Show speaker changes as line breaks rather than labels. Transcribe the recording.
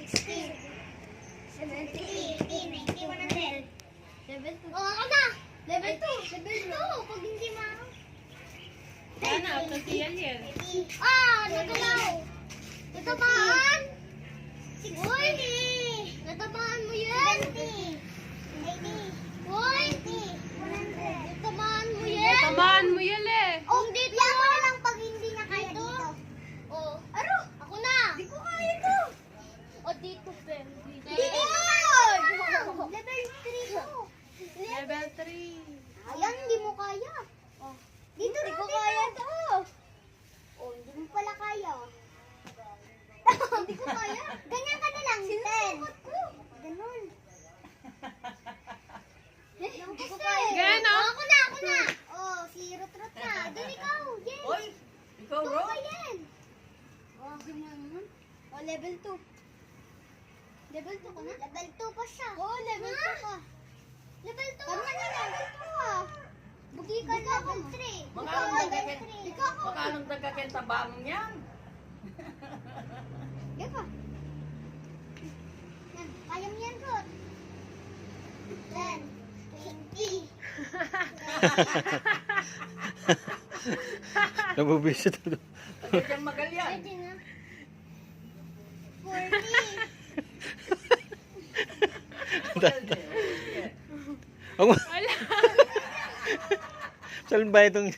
16, 17, 18, 19, 100. Level 2. Oh, ako na! Level 2. Level 2. Pag hindi ma...
Sana, auto siya yan.
Nagalaw! Natamaan! 60! Natamaan mo yan! 70! 80! 90! 100! Natamaan mo yan!
Tamaan mo yan eh.
Oh, dito mo na lang pag hindi na kaya dito. Oh, aro! Ako na! Hindi ko kaya to! O, dito, Pem. Dito! Level 3 to.
Level 3.
Ayan, hindi mo kaya. Oh, dito hindi ko kaya to. Oh, hindi mo pala kaya. Hindi ko kaya. Ganyan ka na lang. Sinusukot ko. Ganun. Hindi ko kaya.
Ganun, oh.
Ako na, ako na. Oh, si Rot-Rot na. Doon ikaw. Yes.
Oy, ikaw,
Ikaw
Ro?
pa yan. Oh, ganyan naman. Oh, level 2. Level 2 ka na? Level 2 pa siya. Oo, level 2 ka. Level 2 ka na, level 2 ah. Bugi ka level 3.
Mga
Ikaw
anong
level
nagkakit-
3. Ikaw ako.
Baka anong nagkakintabang niyan?
Yan ka. Yan, kaya mo yan, Rod. 10, 20.
Nabubisit ito.
Pwede kang magalyan.
Pwede na. 40.
Ang... Saan ba itong...